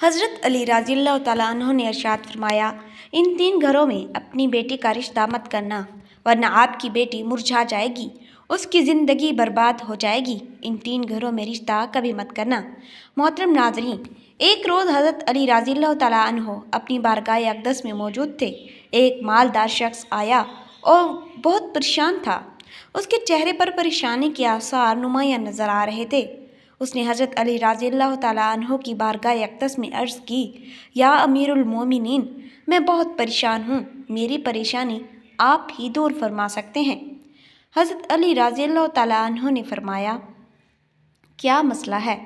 हज़रत अली रज़ी अल्लाह तआला अन्हो ने इरशाद फरमाया, इन 3 घरों में अपनी बेटी का रिश्ता मत करना, वरना आपकी बेटी मुरझा जाएगी, उसकी ज़िंदगी बर्बाद हो जाएगी। इन 3 घरों में रिश्ता कभी मत करना। मोहतरम नाज़रीन, एक रोज़ हज़रत अली रज़ी अल्लाह तआला अन्हो अपनी बारगाह अक़दस में मौजूद थे। एक मालदार शख्स आया और बहुत परेशान था। उसके चेहरे पर परेशानी के आसार नुमायाँ नज़र आ रहे थे। उसने हज़रत अली रज़ी अल्लाह तआला अन्हो की बारगाह अक़दस में अर्ज़ की, या अमीरुल मोमिनीन, मैं बहुत परेशान हूँ, मेरी परेशानी आप ही दूर फरमा सकते हैं। हज़रत अली रज़ी अल्लाह तआला अन्हो ने फरमाया, क्या मसला है?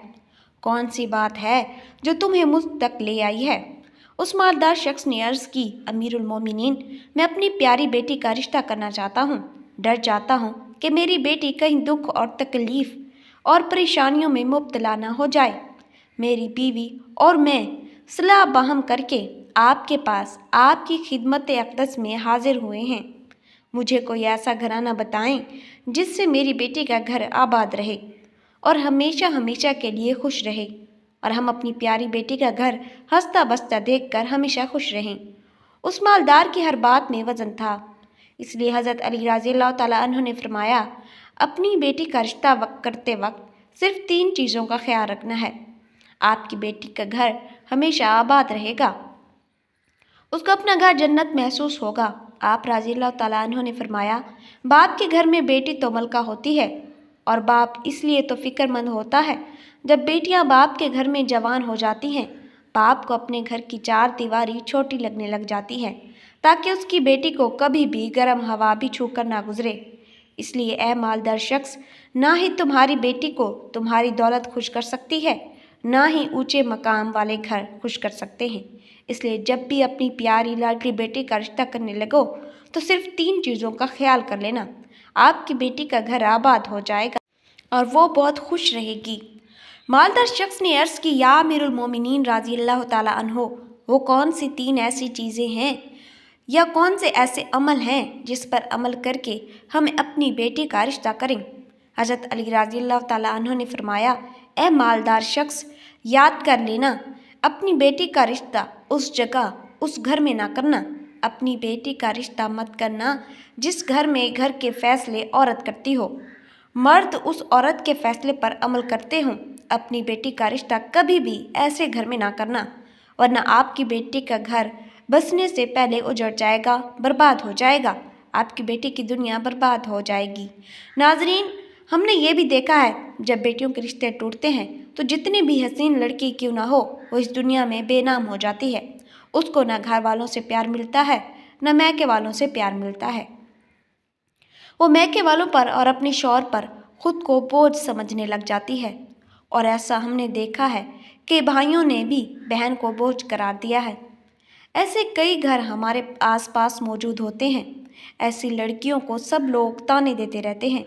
कौन सी बात है जो तुम्हें मुझ तक ले आई है? उस मालदार शख्स ने अर्ज़ की, अमीरुल मोमिनीन, मैं अपनी प्यारी बेटी का रिश्ता करना चाहता हूँ। डर जाता हूँ कि मेरी बेटी कहीं दुख और तकलीफ़ और परेशानियों में मुब्तला न हो जाए। मेरी बीवी और मैं सलाह बाहम करके आपके पास आपकी खिदमत अक़दस में हाजिर हुए हैं। मुझे कोई ऐसा घराना बताएं जिससे मेरी बेटी का घर आबाद रहे और हमेशा हमेशा के लिए खुश रहे, और हम अपनी प्यारी बेटी का घर हंसता बसता देखकर हमेशा खुश रहें। उस मालदार की हर बात में वज़न था, इसलिए हज़रत अली रज़ी अल्लाह तआला अन्हु ने फरमाया, अपनी बेटी का रिश्ता करते वक्त सिर्फ 3 चीज़ों का ख्याल रखना है। आपकी बेटी का घर हमेशा आबाद रहेगा, उसको अपना घर जन्नत महसूस होगा। आप रज़ी अल्लाह तआला अन्हु ने फरमाया, बाप के घर में बेटी तो मलका होती है, और बाप इसलिए तो फ़िक्रमंद होता है जब बेटियां बाप के घर में जवान हो जाती हैं। बाप को अपने घर की 4 दीवारी छोटी लगने लग जाती है, ताकि उसकी बेटी को कभी भी गर्म हवा भी छूकर ना गुजरे। इसलिए ए मालदार शख्स, ना ही तुम्हारी बेटी को तुम्हारी दौलत खुश कर सकती है, ना ही ऊंचे मकाम वाले घर खुश कर सकते हैं। इसलिए जब भी अपनी प्यारी लाडली बेटी का रिश्ता करने लगो तो सिर्फ 3 चीज़ों का ख्याल कर लेना। आपकी बेटी का घर आबाद हो जाएगा और वो बहुत खुश रहेगी। मालदार शख्स ने अर्ज़ की, या अमीरुल मोमिनीन रज़ी अल्लाह तआला अन्हो, वो कौन सी 3 ऐसी चीज़ें हैं या कौन से ऐसे अमल हैं जिस पर अमल करके हम अपनी बेटी का रिश्ता करें? हज़रत अली रज़ी अल्लाह तआला अन्हो ने फरमाया, ए मालदार शख्स, याद कर लेना, अपनी बेटी का रिश्ता उस जगह उस घर में ना करना। अपनी बेटी का रिश्ता मत करना जिस घर में घर के फ़ैसले औरत करती हो, मर्द उस औरत के फ़ैसले पर अमल करते हों। अपनी बेटी का रिश्ता कभी भी ऐसे घर में ना करना, वरना आपकी बेटी का घर बसने से पहले उजड़ जाएगा, बर्बाद हो जाएगा। आपकी बेटी की दुनिया बर्बाद हो जाएगी। नाजरीन, हमने ये भी देखा है, जब बेटियों के रिश्ते टूटते हैं तो जितनी भी हसीन लड़की क्यों ना हो, वो इस दुनिया में बेनाम हो जाती है। उसको ना घर वालों से प्यार मिलता है, न मैके वालों से प्यार मिलता है। वो मैके वालों पर और अपने शौहर पर खुद को बोझ समझने लग जाती है, और ऐसा हमने देखा है कि भाइयों ने भी बहन को बोझ करार दिया है। ऐसे कई घर हमारे आसपास मौजूद होते हैं। ऐसी लड़कियों को सब लोग ताने देते रहते हैं।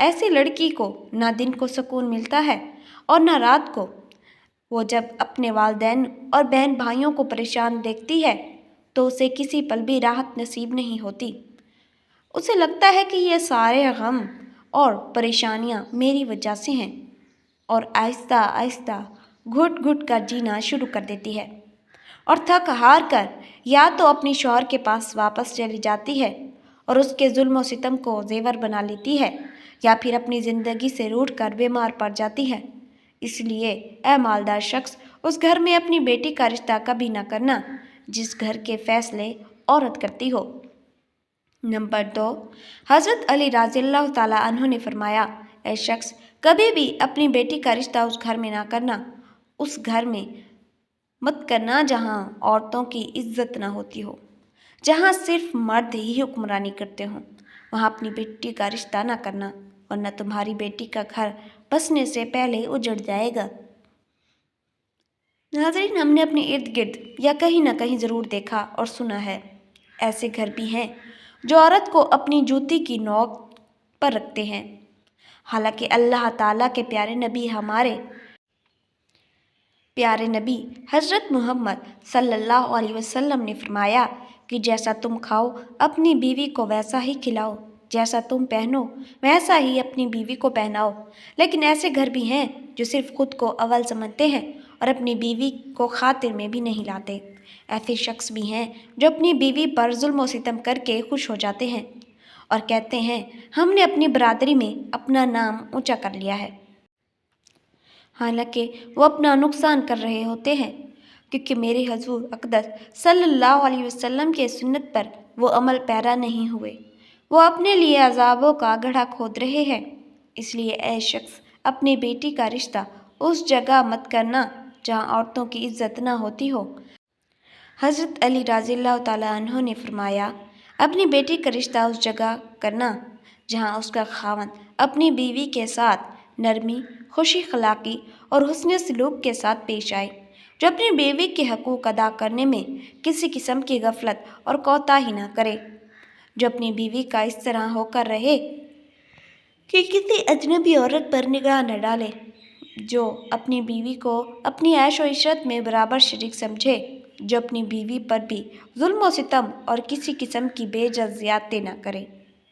ऐसी लड़की को ना दिन को सुकून मिलता है और ना रात को। वो जब अपने वालिदैन और बहन भाइयों को परेशान देखती है तो उसे किसी पल भी राहत नसीब नहीं होती। उसे लगता है कि ये सारे गम और परेशानियां मेरी वजह से हैं, और आहिस्ता आहिस्ता घुट घुट कर जीना शुरू कर देती है, और थक हार कर या तो अपने शौहर के पास वापस चली जाती है और उसके जुल्म और सितम को जेवर बना लेती है, या फिर अपनी ज़िंदगी से रूठ कर बीमार पड़ जाती है। इसलिए ए मालदार शख्स, उस घर में अपनी बेटी का रिश्ता कभी ना करना जिस घर के फ़ैसले औरत करती हो। नंबर 2, हज़रत अली रज़ी अल्लाह तआला अन्हु ने फरमाया, ए शख्स, कभी भी अपनी बेटी का रिश्ता उस घर में ना करना, उस घर में मत करना जहाँ औरतों की इज्जत ना होती हो, जहाँ सिर्फ मर्द ही हुक्मरानी करते हों। वहाँ अपनी बेटी का रिश्ता ना करना, वरना तुम्हारी बेटी का घर बसने से पहले उजड़ जाएगा। नाज़रीन, हमने अपने इर्द गिर्द या कहीं ना कहीं ज़रूर देखा और सुना है, ऐसे घर भी हैं जो औरत को अपनी जूती की नोक पर रखते हैं। हालांकि अल्लाह ताला के प्यारे नबी हज़रत मोहम्मद सल्लल्लाहु अलैहि वसल्लम ने फरमाया कि जैसा तुम खाओ अपनी बीवी को वैसा ही खिलाओ, जैसा तुम पहनो वैसा ही अपनी बीवी को पहनाओ। लेकिन ऐसे घर भी हैं जो सिर्फ खुद को अव्वल समझते हैं اور اپنی بیوی کو خاطر میں بھی نہیں لاتے۔ ایسے شخص بھی ہیں جو اپنی بیوی پر ظلم و ستم کر کے خوش ہو جاتے ہیں اور کہتے ہیں ہم نے اپنی برادری میں اپنا نام اونچا کر لیا ہے، حالانکہ وہ اپنا نقصان کر رہے ہوتے ہیں، کیونکہ میرے حضور اقدس صلی اللہ علیہ وسلم کے سنت پر وہ عمل پیرا نہیں ہوئے۔ وہ اپنے لیے عذابوں کا گڑھا کھود رہے ہیں۔ اس لیے اے شخص، اپنی بیٹی کا رشتہ اس جگہ مت کرنا جہاں عورتوں کی عزت نہ ہوتی ہو۔ حضرت علی رضی اللہ تعالیٰ عنہ نے فرمایا، اپنی بیٹی کا رشتہ اس جگہ کرنا جہاں اس کا خاوند اپنی بیوی کے ساتھ نرمی، خوش اخلاقی اور حسن سلوک کے ساتھ پیش آئے، جو اپنی بیوی کے حقوق ادا کرنے میں کسی قسم کی غفلت اور کوتاہی نہ کرے، جو اپنی بیوی کا اس طرح ہو کر رہے کہ کسی اجنبی عورت پر نگاہ نہ ڈالے، جو اپنی بیوی کو اپنی عیش و عشرت میں برابر شریک سمجھے، جو اپنی بیوی پر بھی ظلم و ستم اور کسی قسم کی بے جز زیادتی نہ کرے،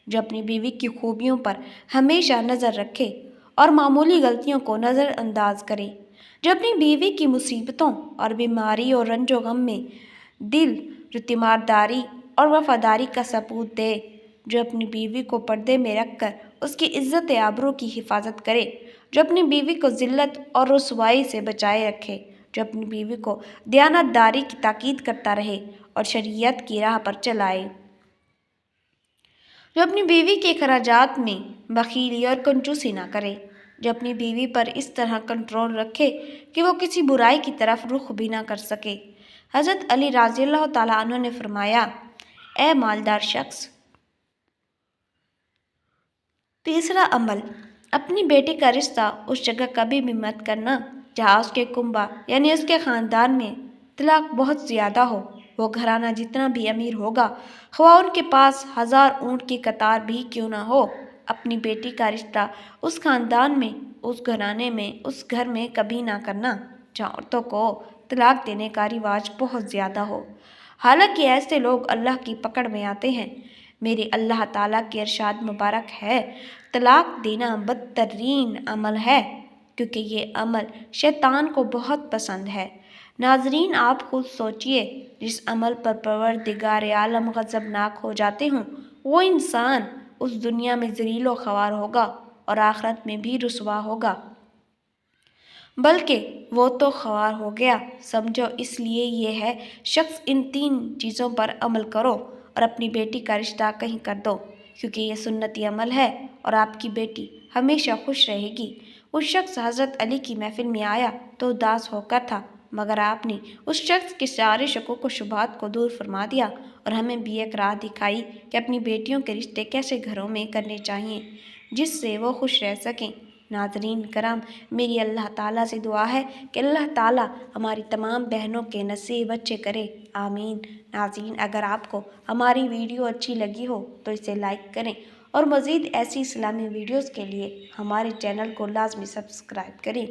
جو اپنی بیوی کی خوبیوں پر ہمیشہ نظر رکھے اور معمولی غلطیوں کو نظر انداز کرے، جو اپنی بیوی کی مصیبتوں اور بیماری اور رنج و غم میں دل جو تیمارداری اور وفاداری کا ثبوت دے، جو اپنی بیوی کو پردے میں رکھ کر اس کی عزت آبرو کی حفاظت کرے، جو اپنی بیوی کو ذلت اور رسوائی سے بچائے رکھے، جو اپنی بیوی کو دیانت داری کی تاکید کرتا رہے اور شریعت کی راہ پر چلائے، جو اپنی بیوی کے اخراجات میں بخیلی اور کنجوسی نہ کرے، جو اپنی بیوی پر اس طرح کنٹرول رکھے کہ وہ کسی برائی کی طرف رخ بھی نہ کر سکے۔ حضرت علی رضی اللہ تعالیٰ عنہ نے فرمایا، اے مالدار شخص! تیسرا عمل، اپنی بیٹی کا رشتہ اس جگہ کبھی بھی مت کرنا جہاں اس کے کنبہ یعنی اس کے خاندان میں طلاق بہت زیادہ ہو۔ وہ گھرانہ جتنا بھی امیر ہوگا، خواہ ان کے پاس 1000 اونٹ کی قطار بھی کیوں نہ ہو، اپنی بیٹی کا رشتہ اس خاندان میں، اس گھرانے میں، اس گھر میں کبھی نہ کرنا جہاں عورتوں کو طلاق دینے کا رواج بہت زیادہ ہو، حالانکہ ایسے لوگ اللہ کی پکڑ میں آتے ہیں۔ میرے اللہ تعالیٰ کے ارشاد مبارک ہے، طلاق دینا بدترین عمل ہے کیونکہ یہ عمل شیطان کو بہت پسند ہے۔ ناظرین، آپ خود سوچئے، جس عمل پر پروردگار عالم غضبناک ہو جاتے ہوں، وہ انسان اس دنیا میں ذلیل و خوار ہوگا اور آخرت میں بھی رسوا ہوگا، بلکہ وہ تو خوار ہو گیا سمجھو۔ اس لیے یہ ہے شخص، ان 3 چیزوں پر عمل کرو اور اپنی بیٹی کا رشتہ کہیں کر دو، کیونکہ یہ سنتی عمل ہے اور آپ کی بیٹی ہمیشہ خوش رہے گی۔ وہ شخص حضرت علی کی محفل میں آیا تو اداس ہو کر تھا، مگر آپ نے اس شخص کے سارے شکوک و شبہات کو دور فرما دیا اور ہمیں بھی ایک راہ دکھائی کہ اپنی بیٹیوں کے رشتے کیسے گھروں میں کرنے چاہیے جس سے وہ خوش رہ سکیں۔ ناظرین کرام، میری اللہ تعالیٰ سے دعا ہے کہ اللہ تعالیٰ ہماری تمام بہنوں کے نصیب اچھے کرے، آمین۔ ناظرین، اگر آپ کو ہماری ویڈیو اچھی لگی ہو تو اسے لائک کریں اور مزید ایسی اسلامی ویڈیوز کے لیے ہمارے چینل کو لازمی سبسکرائب کریں۔